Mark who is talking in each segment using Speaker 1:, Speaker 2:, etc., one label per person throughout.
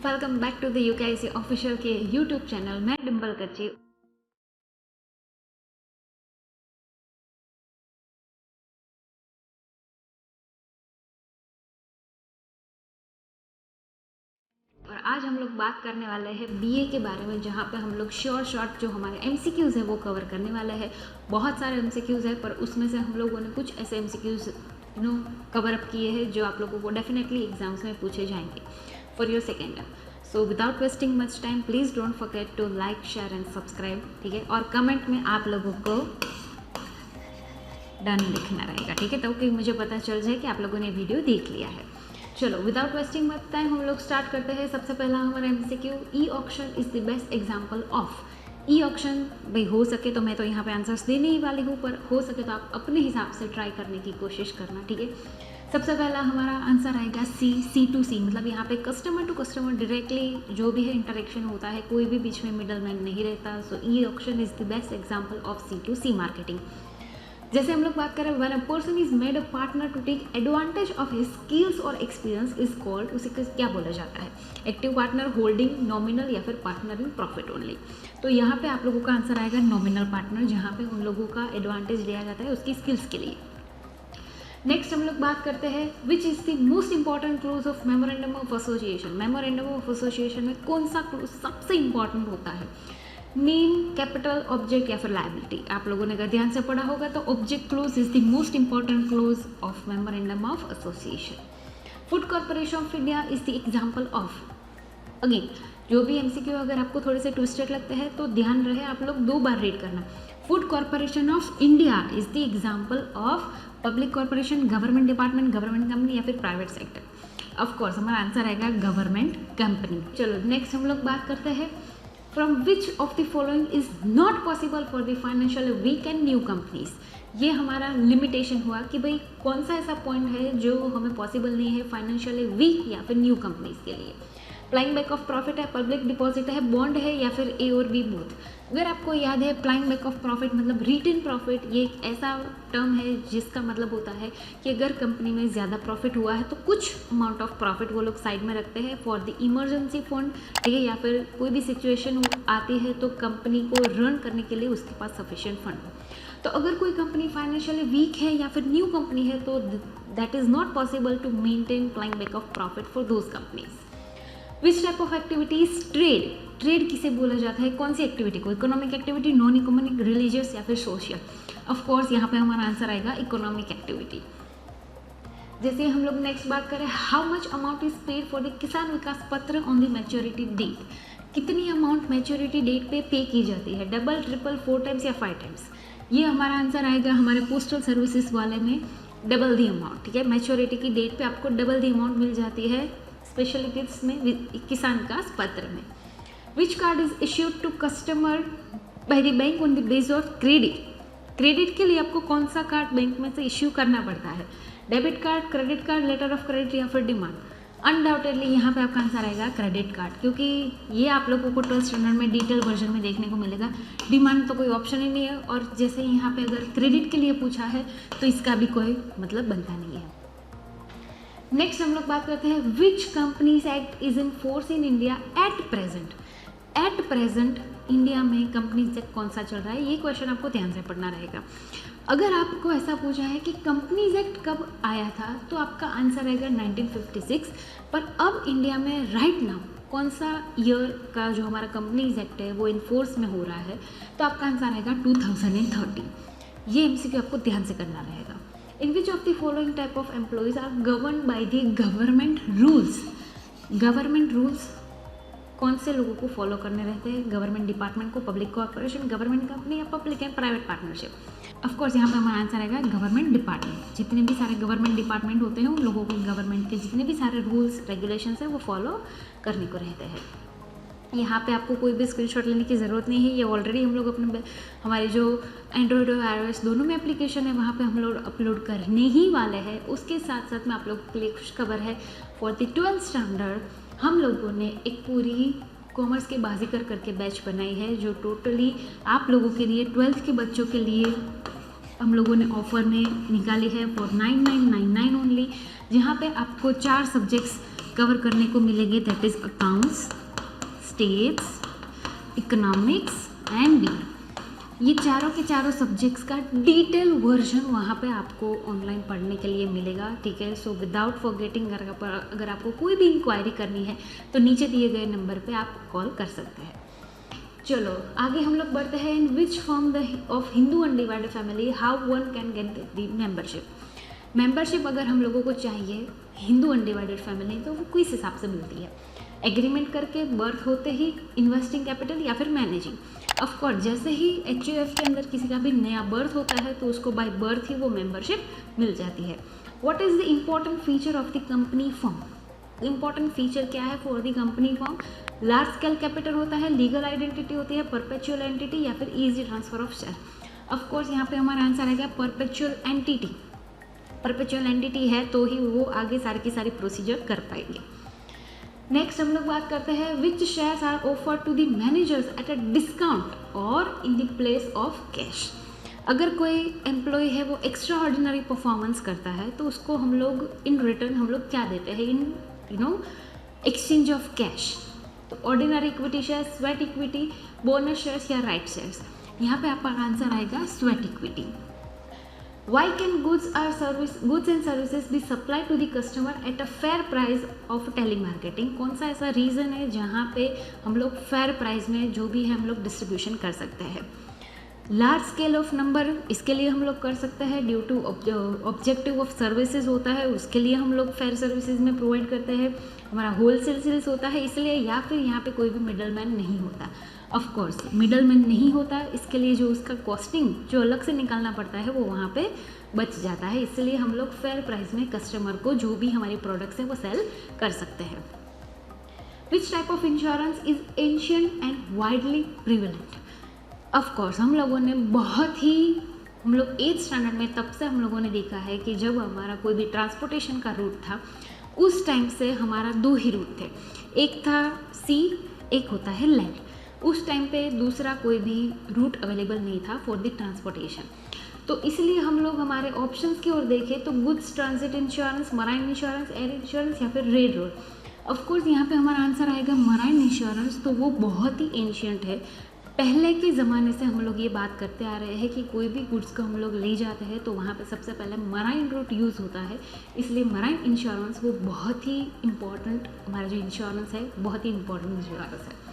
Speaker 1: Welcome back to the UKIC official के YouTube channel. मैं डिम्पल कच्ची। और आज हम लोग बात करने वाले हैं बीए के बारे में, जहाँ पे हम लोग शॉर्ट जो हमारे एमसीक्यूज़ है वो कवर करने वाले हैं। बहुत सारे एमसीक्यूज़ है, पर उसमें से हम लोगों ने कुछ ऐसे एमसीक्यूज़ कवर अप किए हैं जो आप लोगों को डेफिनेटली एग्जाम्स में पूछे जाएंगे for your second year. So without wasting much time, please don't forget to like, share and subscribe, ठीक है। और कमेंट में आप लोगों को डन लिखना रहेगा, ठीक है, ताकि मुझे पता चल जाए कि आप लोगों ने वीडियो देख लिया है। चलो विदाउट वेस्टिंग मच टाइम हम लोग स्टार्ट करते हैं। सबसे पहला हमारा MCQ, E auction is the best example of. E auction भाई हो सके तो मैं तो यहाँ पे आंसर्स देने ही वाली हूँ, पर हो सके तो आप अपने हिसाब से ट्राई करने की कोशिश करना, ठीक है। सबसे पहला हमारा आंसर आएगा सी टू सी, मतलब यहाँ पे कस्टमर टू कस्टमर डायरेक्टली जो भी है इंटरेक्शन होता है, कोई भी बीच में मिडल मैन नहीं रहता। So e auction is the best example of C to C marketing. जैसे हम लोग बात करें, when a person is made a partner to take advantage of his skills और एक्सपीरियंस इज कॉल्ड, उसे क्या बोला जाता है? एक्टिव पार्टनर, होल्डिंग, नॉमिनल या फिर पार्टनर इन प्रॉफिट ओनली। तो यहाँ पे आप लोगों का आंसर आएगा नॉमिनल पार्टनर, जहाँ पे उन लोगों का एडवांटेज लिया जाता है उसकी स्किल्स के लिए। नेक्स्ट हम लोग बात करते हैं, which is the most important close of memorandum of association. Memorandum of association में कौन सा क्लोज सबसे इंपॉर्टेंट होता है? नेम, कैपिटल, ऑब्जेक्ट या फिर लायबिलिटी। आप लोगों ने अगर ध्यान से पढ़ा होगा तो object close is the most important close of memorandum of association. Food corporation of India is the example of. Again जो भी एमसीक्यू अगर आपको थोड़े से ट्विस्टेड लगते हैं तो ध्यान रहे, आप लोग 2 बार रीड करना। Food corporation of India is the example of public corporation, government department, government company या फिर प्राइवेट सेक्टर। ऑफकोर्स हमारा आंसर आएगा गवर्नमेंट कंपनी। चलो नेक्स्ट हम लोग बात करते हैं, from which of the following is not possible for the financial week and new companies. ये हमारा लिमिटेशन हुआ कि भाई कौन सा ऐसा पॉइंट है जो हमें पॉसिबल नहीं है फाइनेंशियली वीक या फिर न्यू कंपनीज के लिए। फ्लाइंग बैक ऑफ प्रॉफिट है, पब्लिक डिपॉजिट है, बॉन्ड है या फिर ए और बी बोथ। अगर आपको याद है, फ्लाइंग बैक ऑफ प्रॉफिट मतलब रिटर्न प्रॉफिट, ये एक ऐसा टर्म है जिसका मतलब होता है कि अगर कंपनी में ज़्यादा प्रॉफिट हुआ है तो कुछ अमाउंट ऑफ प्रॉफिट वो लोग साइड में रखते हैं फॉर द इमरजेंसी फंड, ठीक है, या फिर कोई भी सिचुएशन आती है तो कंपनी को रन करने के लिए उसके पास सफिशिएंट फंड हो। तो अगर कोई कंपनी फाइनेंशियली वीक है या फिर न्यू कंपनी है तो that is not possible to maintain flying back of profit for those companies. Which type of activities? Trade किसे बोला जाता है? कौन सी एक्टिविटी को? Economic activity, non economic, religious या फिर सोशल। ऑफ कोर्स यहाँ पे हमारा आंसर आएगा इकोनॉमिक एक्टिविटी। जैसे हम लोग नेक्स्ट बात करें, how much amount is paid for the किसान विकास पत्र ऑन द मैच्योरिटी डेट। कितनी अमाउंट मैच्योरिटी डेट पे की जाती है? डबल, ट्रिपल, 4 टाइम्स या 5 टाइम्स। ये हमारा आंसर आएगा हमारे पोस्टल सर्विसेज वाले में डबल द अमाउंट, ठीक है। मैच्योरिटी की डेट पे आपको डबल द अमाउंट मिल जाती है स्पेशली किस में? किसान विकास पत्र में। Which card is issued to customer by the bank on the base of credit. Credit के लिए आपको कौन सा कार्ड बैंक में से इश्यू करना पड़ता है? Debit card, credit card, letter of credit या फिर डिमांड। अनडाउटेडली यहाँ पे आपका आंसर आएगा क्रेडिट कार्ड, क्योंकि ये आप लोगों को 12th स्टैंडर्ड में डिटेल वर्जन में देखने को मिलेगा। डिमांड तो कोई ऑप्शन ही नहीं है, और जैसे यहाँ पे अगर क्रेडिट के लिए पूछा है तो इसका भी कोई मतलब बनता नहीं है। नेक्स्ट हम लोग बात करते हैं, विच companies act is in force in India at present. At present India में कंपनीज एक्ट कौन सा चल रहा है, ये क्वेश्चन आपको ध्यान से पढ़ना रहेगा। अगर आपको ऐसा पूछा है कि कंपनीज एक्ट कब आया था तो आपका आंसर आएगा 1956, पर अब इंडिया में राइट नाउ कौन सा ईयर का जो हमारा कंपनीज एक्ट है वो इन्फोर्स में हो रहा है, तो आपका आंसर आएगा 2013। ये एमसीक्यू आपको ध्यान से करना रहेगा। In which of the following type of employees are governed by the government rules? Government rules कौन से लोगों को फॉलो करने रहते हैं? गवर्नमेंट डिपार्टमेंट को, पब्लिक कॉर्पोरेशन, गवर्नमेंट कंपनी या public and private partnership. Of course यहाँ पे हमारा आंसर आएगा गवर्नमेंट डिपार्टमेंट। जितने भी सारे गवर्नमेंट डिपार्टमेंट होते हैं उन लोगों को गवर्नमेंट के जितने भी सारे रूल्स रेगुलेशंस हैं वो फॉलो करने को रहते हैं। यहाँ पे आपको कोई भी स्क्रीनशॉट लेने की ज़रूरत नहीं है, ये ऑलरेडी हम लोग अपने हमारे जो एंड्रॉयड और iOS दोनों में एप्लीकेशन है वहाँ पे हम लोग अपलोड करने ही वाले हैं। उसके साथ साथ में आप लोग के लिए खुशखबर है, फॉर द 12th स्टैंडर्ड हम लोगों ने एक पूरी कॉमर्स के बाजीगर करके बैच बनाई है, जो टोटली आप लोगों के लिए 12th के बच्चों के लिए हम लोगों ने ऑफर में निकाली है फॉर 9999 ओनली, जहाँ पे आपको 4 सब्जेक्ट्स कवर करने को मिलेंगे, that is accounts, stats, economics and B. ये चारों के चारों सब्जेक्ट्स का डिटेल वर्जन वहाँ पे आपको ऑनलाइन पढ़ने के लिए मिलेगा, ठीक है। सो विदाउट फॉरगेटिंग, अगर आपको कोई भी इंक्वायरी करनी है तो नीचे दिए गए नंबर पे आप कॉल कर सकते हैं। चलो आगे हम लोग बढ़ते हैं। In which form of Hindu undivided family how one can get the membership अगर हम लोगों को चाहिए हिंदू अनडिवाइडेड फैमिली तो वो किस हिसाब से मिलती है? एग्रीमेंट करके, बर्थ होते ही, इन्वेस्टिंग कैपिटल या फिर मैनेजिंग। ऑफ कोर्स जैसे ही HUF के अंदर किसी का भी नया बर्थ होता है तो उसको बाय बर्थ ही वो मेंबरशिप मिल जाती है। What is the important feature of the company form? Important feature क्या है for the company form? Large scale capital होता है, लीगल आइडेंटिटी होती है, परपेचुअल एंटिटी या फिर easy transfer of share. Of course यहाँ पे हमारा आंसर आएगा परपेचुअल एंटिटी। परपेचुअल एंटिटी है तो ही वो आगे सारी की सारी प्रोसीजर कर पाएंगे। नेक्स्ट हम लोग बात करते हैं which shares are offered to the managers at a discount और in the place of cash. अगर कोई एम्प्लॉय है वो एक्स्ट्रा ऑर्डिनरी परफॉर्मेंस करता है तो उसको हम लोग इन रिटर्न हम लोग क्या देते हैं? In exchange of cash. तो ordinary equity share, sweat equity, bonus shares या राइट शेयर्स। यहाँ पे आपका आंसर आएगा sweat equity. Why can goods and services be supplied to the customer at a fair price of telemarketing? कौन सा ऐसा reason है जहाँ पे हम लोग फेयर प्राइस में जो भी है हम लोग डिस्ट्रीब्यूशन कर सकते हैं? लार्ज स्केल ऑफ नंबर, इसके लिए हम लोग कर सकते हैं due to objective of services होता है, उसके लिए हम लोग फेयर सर्विसेज में प्रोवाइड करते हैं। हमारा होलसेल सेल्स होता है इसलिए, या फिर यहाँ पे कोई भी मिडल मैन नहीं होता। ऑफ कोर्स मिडल मैन नहीं होता, इसके लिए जो उसका कॉस्टिंग जो अलग से निकालना पड़ता है वो वहाँ पे बच जाता है। इसलिए हम लोग फेयर प्राइस में कस्टमर को जो भी हमारी प्रोडक्ट्स हैं वो सेल कर सकते हैं। विच type of insurance is ancient and widely prevalent? Of course हम लोगों ने हम लोग 8th स्टैंडर्ड में तब से हम लोगों ने देखा है कि जब हमारा कोई भी ट्रांसपोर्टेशन का रूट था उस टाइम से हमारा 2 ही रूट थे, एक था सी, एक होता है लैंड। उस टाइम पे दूसरा कोई भी रूट अवेलेबल नहीं था फॉर द ट्रांसपोर्टेशन, तो इसलिए हम लोग हमारे ऑप्शंस की ओर देखें तो goods transit insurance, marine insurance, air insurance या फिर रेड रोड। ऑफ कोर्स यहाँ पे हमारा आंसर आएगा मराइन इंश्योरेंस। तो वो बहुत ही एंशिएंट है, पहले के ज़माने से हम लोग ये बात करते आ रहे हैं कि कोई भी गुड्स को हम लोग ले जाते हैं तो वहाँ पे सबसे पहले मराइन रूट यूज़ होता है, इसलिए मराइन इंश्योरेंस वो बहुत ही इम्पॉर्टेंट, हमारा जो इंश्योरेंस है बहुत ही इम्पॉर्टेंट इंश्योरेंस है।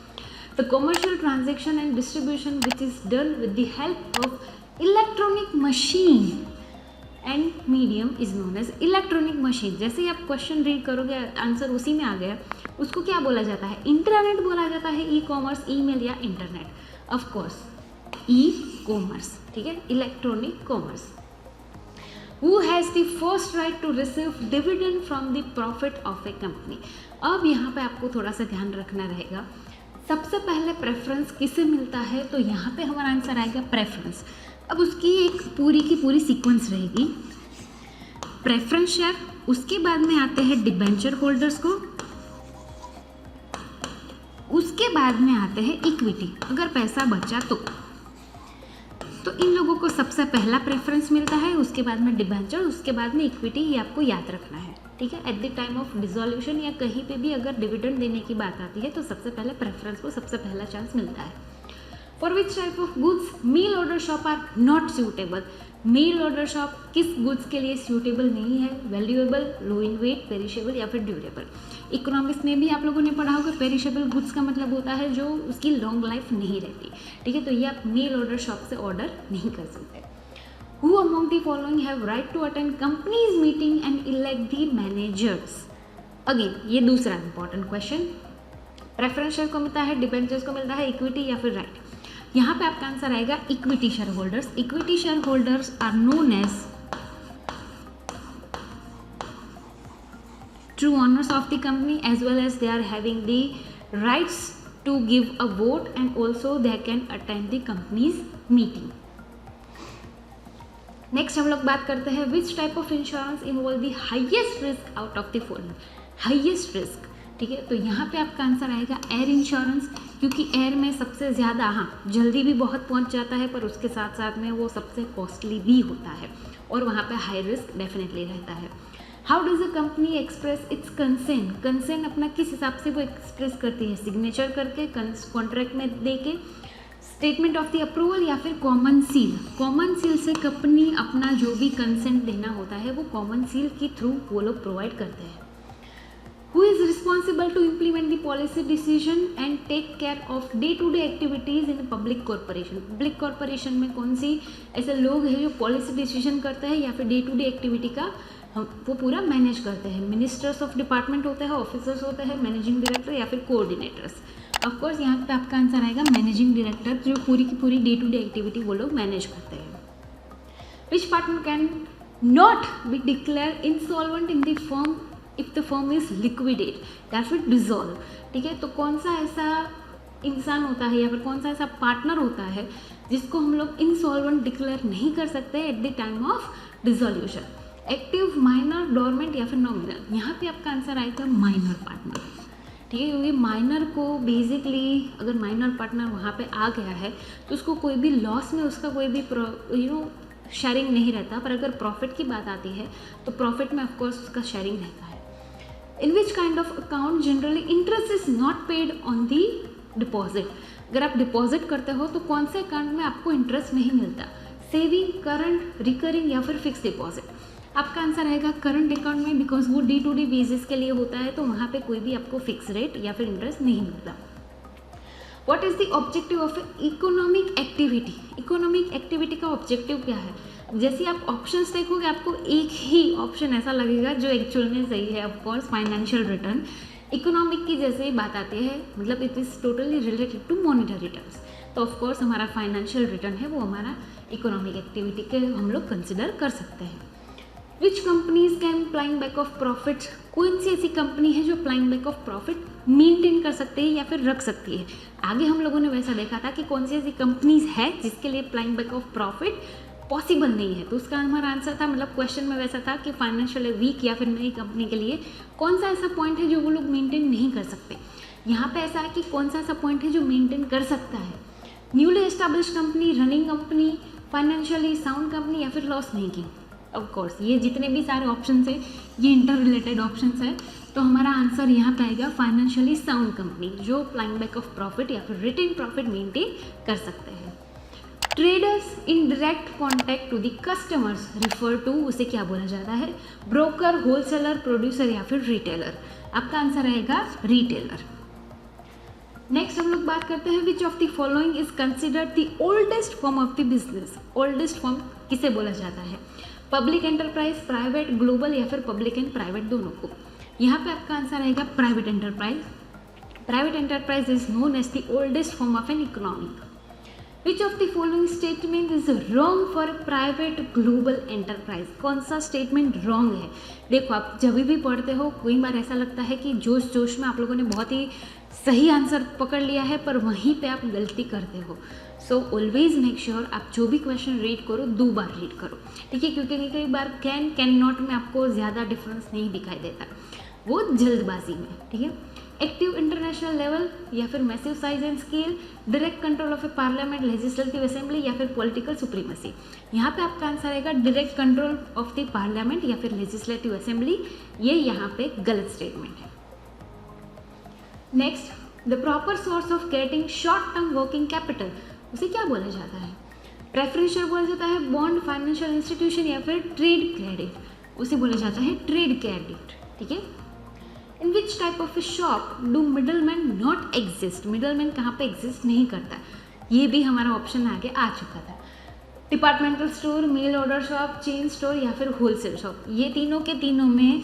Speaker 1: The commercial transaction and distribution which is done with the help of electronic machine and medium is known as electronic machine। जैसे ही आप क्वेश्चन रीड करोगे आंसर उसी में आ गया, उसको क्या बोला जाता है? इंटरनेट बोला जाता है, ई कॉमर्स, ईमेल या internet. Of course e commerce, ठीक है, electronic commerce. Who has the first right to receive dividend from the profit of a company? अब यहाँ पे आपको थोड़ा सा ध्यान रखना रहेगा, सबसे पहले प्रेफरेंस किसे मिलता है? तो यहाँ पे हमारा आंसर आएगा प्रेफरेंस। अब उसकी एक पूरी की पूरी सीक्वेंस रहेगी, प्रेफरेंस शेयर, उसके बाद में आते हैं डिबेंचर होल्डर्स को, उसके बाद में आते हैं इक्विटी, अगर पैसा बचा तो इन लोगों को सबसे पहला प्रेफरेंस मिलता है, उसके बाद में डिबेंचर, उसके बाद में इक्विटी। ये आपको याद रखना है, ठीक है। Eight the time of dissolution या कहीं पे भी अगर डिविडेंड देने की बात आती है तो सबसे पहले प्रेफरेंस को सबसे पहला चांस मिलता है। For which type of goods mail order shop are not suitable? Mail order shop किस गुड्स के लिए सूटेबल नहीं है? Valuable, low in weight, perishable या फिर ड्यूरेबल। इकोनॉमिक्स में भी आप लोगों ने पढ़ा होगा, पेरिशेबल गुड्स का मतलब होता है जो उसकी लॉन्ग लाइफ नहीं रहती, ठीक है। तो ये आप मेल ऑर्डर शॉप से ऑर्डर नहीं कर सकते। Who among the following have right to attend company's meeting and elect the managers? Again ये दूसरा इंपॉर्टेंट क्वेश्चन, प्रेफरेंस शेयर को मिलता है, डिबेंचर्स को मिलता है, इक्विटी या फिर राइट। यहाँ पे आपका आंसर आएगा equity share holders. Equity share holders are known as true owners of the company as well as they are having the rights to give a vote and also they can attend the company's meeting। Next हम लोग बात करते हैं विच type of insurance involve the highest risk out of the following. Highest risk, ठीक है, तो यहाँ पे आपका आंसर आएगा एयर इंश्योरेंस, क्योंकि एयर में सबसे ज़्यादा, हाँ जल्दी भी बहुत पहुँच जाता है पर उसके साथ साथ में वो सबसे कॉस्टली भी होता है और वहाँ पे हाई रिस्क डेफिनेटली रहता है। How does a company express it's consent, consent अपना किस हिसाब से वो एक्सप्रेस करती है, सिग्नेचर करके, कॉन्ट्रैक्ट में दे के, स्टेटमेंट ऑफ द अप्रूवल या फिर कॉमन सील। कॉमन सील से कंपनी अपना जो भी कंसेंट देना होता है वो कॉमन सील के थ्रू वो लोग प्रोवाइड करते हैं। Who is responsible to implement the policy decision and take care of day-to-day activities in a public corporation? Public corporation में कौन सी ऐसे लोग हैं जो पॉलिसी डिसीजन करते हैं या फिर डे टू डे एक्टिविटी का वो पूरा मैनेज करते हैं? मिनिस्टर्स ऑफ डिपार्टमेंट होते हैं, ऑफिसर्स होते हैं, मैनेजिंग डायरेक्टर या फिर कोऑर्डिनेटर्स। ऑफकोर्स यहाँ पे आपका आंसर आएगा मैनेजिंग डायरेक्टर, जो पूरी की पूरी डे टू डे एक्टिविटी वो लोग मैनेज करते हैं। Which partner can not be declare insolvent in the firm if the firm is liquidate या फिर डिजॉल्व? ठीक है, तो कौन सा ऐसा इंसान होता है या फिर कौन सा ऐसा पार्टनर होता है जिसको हम लोग इंसॉल्वेंट डिक्लेयर नहीं कर सकते at the time of dissolution? Active, minor, dormant या फिर नॉमिनल? यहाँ पे आपका आंसर आएगा माइनर पार्टनर। ठीक है, क्योंकि माइनर को बेसिकली अगर माइनर पार्टनर वहाँ पे आ गया है तो उसको कोई भी लॉस में उसका कोई भी शेयरिंग नहीं रहता, पर अगर प्रॉफिट की बात आती है तो प्रॉफिट में ऑफकोर्स उसका शेयरिंग रहता है। In which kind of account generally interest is not paid on the deposit? अगर आप डिपॉजिट करते हो तो कौन से अकाउंट में आपको इंटरेस्ट नहीं मिलता? सेविंग, करंट, रिकरिंग या फिर फिक्स डिपॉजिट? आपका आंसर आएगा करंट अकाउंट में, बिकॉज वो डे टू डे बेसिस के लिए होता है, तो वहाँ पे कोई भी आपको फिक्स रेट या फिर इंटरेस्ट नहीं मिलता। What is the objective of economic activity? Economic activity का ऑब्जेक्टिव क्या है? जैसे आप ऑप्शंस देखोगे आपको एक ही ऑप्शन ऐसा लगेगा जो एक्चुअल में सही है, ऑफकोर्स फाइनेंशियल रिटर्न। इकोनॉमिक की जैसे ही बात आती है मतलब it is totally related to monetary terms, तो ऑफकोर्स हमारा फाइनेंशियल रिटर्न है वो हमारा इकोनॉमिक एक्टिविटी के हम लोग कंसिडर कर सकते हैं। विच companies can प्लाइंग back of profit? कौन सी ऐसी कंपनी है जो प्लाइंग बैक ऑफ प्रॉफिट मेंटेन कर सकते हैं या फिर रख सकती है? आगे हम लोगों ने वैसा देखा था कि कौन सी ऐसी कंपनीज है जिसके लिए प्लाइंग बैक ऑफ प्रॉफिट पॉसिबल नहीं है, तो उसका हमारा आंसर था, मतलब क्वेश्चन में वैसा था कि फाइनेंशियल वीक या फिर नई कंपनी के लिए कौन सा ऐसा पॉइंट है जो वो लोग मेंटेन नहीं कर सकते। यहाँ पे ऐसा है कि कौन सा ऐसा पॉइंट है जो मेंटेन कर सकता है? Newly establish company, running company, financially sound company या फिर लॉस मेकिंग? ऑफकोर्स ये जितने भी सारे ऑप्शन है ये इंटर रिलेटेड ऑप्शन है, तो हमारा आंसर यहाँ पे आएगा फाइनेंशियली साउंड कंपनी, जो प्लाइंग बैक ऑफ प्रॉफिट या फिर रिटेन प्रॉफिट मेंटेन कर सकते हैं। Traders in direct contact to the customers refer to, उसे क्या बोला जाता है? ब्रोकर, होलसेलर, प्रोड्यूसर या फिर रिटेलर? आपका आंसर आएगा रिटेलर। नेक्स्ट हम लोग बात करते हैं विच of the following is considered the oldest form of the business? Oldest form किसे बोला जाता है? पब्लिक एंटरप्राइज, प्राइवेट, ग्लोबल या फिर पब्लिक एंड प्राइवेट दोनों को? यहाँ पे आपका आंसर आएगा private enterprise. Private enterprise is known as the oldest form of an economic. Which of the following statement is wrong for private global enterprise? कौन सा स्टेटमेंट रॉन्ग है? देखो आप जब भी पढ़ते हो कई बार ऐसा लगता है कि जोश जोश में आप लोगों ने बहुत ही सही आंसर पकड़ लिया है, पर वहीं पे आप गलती करते हो। सो ऑलवेज मेक श्योर आप जो भी क्वेश्चन रीड करो 2 बार रीड करो, ठीक है, क्योंकि कई बार कैन नॉट में आपको ज़्यादा डिफरेंस नहीं दिखाई देता, वो जल्दबाजी में, ठीक है। एक्टिव इंटरनेशनल लेवल या फिर massive size and scale, direct control of A parliament, legislative assembly या फिर पॉलिटिकल सुप्रीमेसी? यहाँ पे आपका आंसर आएगा direct control of the parliament या फिर लेजिस्लेटिव असेंबली। ये यहाँ पे गलत स्टेटमेंट है। Next, the proper source of getting short term working capital, उसे क्या बोला जाता है? प्रेफरेंशियल बोला जाता है, बॉन्ड, फाइनेंशियल इंस्टीट्यूशन या फिर ट्रेड क्रेडिट? उसे बोला जाता है ट्रेड क्रेडिट, ठीक है। In which type of a shop do middle man not exist? Middle man कहाँ पे एग्जिस्ट नहीं करता? ये भी हमारा ऑप्शन आगे आ चुका था। Departmental store, mail order shop, chain store या फिर होलसेल शॉप? ये तीनों के तीनों में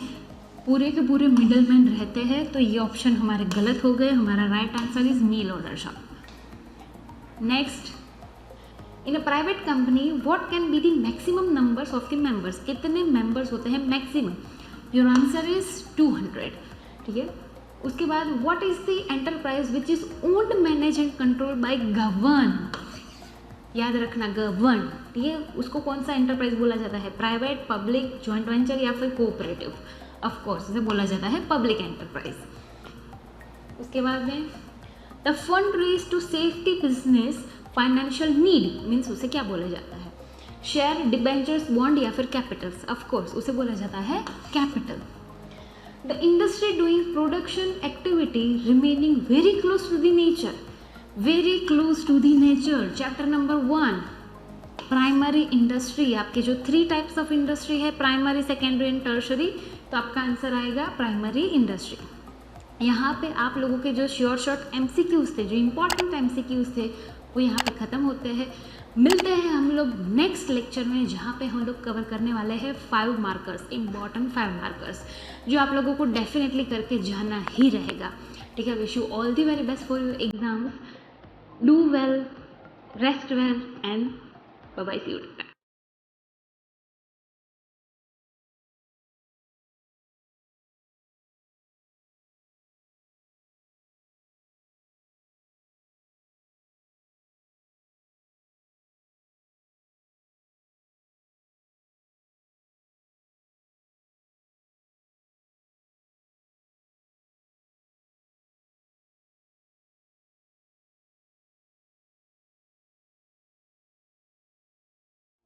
Speaker 1: पूरे के पूरे मिडल मैन रहते हैं, तो ये ऑप्शन हमारे गलत हो गए। हमारा right answer is male order shop. Next, in a private company what can be the maximum numbers of the members? कितने मेंबर्स होते हैं मैक्सिमम? योर आंसर इज 200, ठीक है। उसके बाद what is the enterprise which is owned, manage and control by govern? याद रखना govern, ठीक है। उसको कौन सा एंटरप्राइज बोला जाता है? प्राइवेट, पब्लिक, जॉइंट वेंचर या फिर कोऑपरेटिव? ऑफ कोर्स इसे बोला जाता है पब्लिक एंटरप्राइज। उसके बाद में the fund raise to save the business financial need means उसे क्या बोला जाता है? शेयर, डिबेंचर्स, बॉन्ड या फिर कैपिटल्स? ऑफ कोर्स उसे बोला जाता है capital. The industry doing production activity remaining very close to the nature, very close to the nature. Chapter number 1 primary industry. आपके जो 3 टाइप्स ऑफ इंडस्ट्री है, प्राइमरी, सेकेंडरी एंड टर्शरी, तो आपका answer आएगा प्राइमरी इंडस्ट्री। यहाँ पे आप लोगों के जो शॉर्ट एमसीक्यूज थे, जो इंपॉर्टेंट एमसीक्यूज थे, वो यहाँ पे ख़त्म होते हैं। मिलते हैं हम लोग नेक्स्ट लेक्चर में, जहाँ पे हम लोग कवर करने वाले हैं 5 मार्कर्स, इम्पॉर्टेंट 5 मार्कर्स, जो आप लोगों को डेफिनेटली करके जाना ही रहेगा। ठीक है, wish you all the very best for your exams. Do well, rest well and bye bye, see you.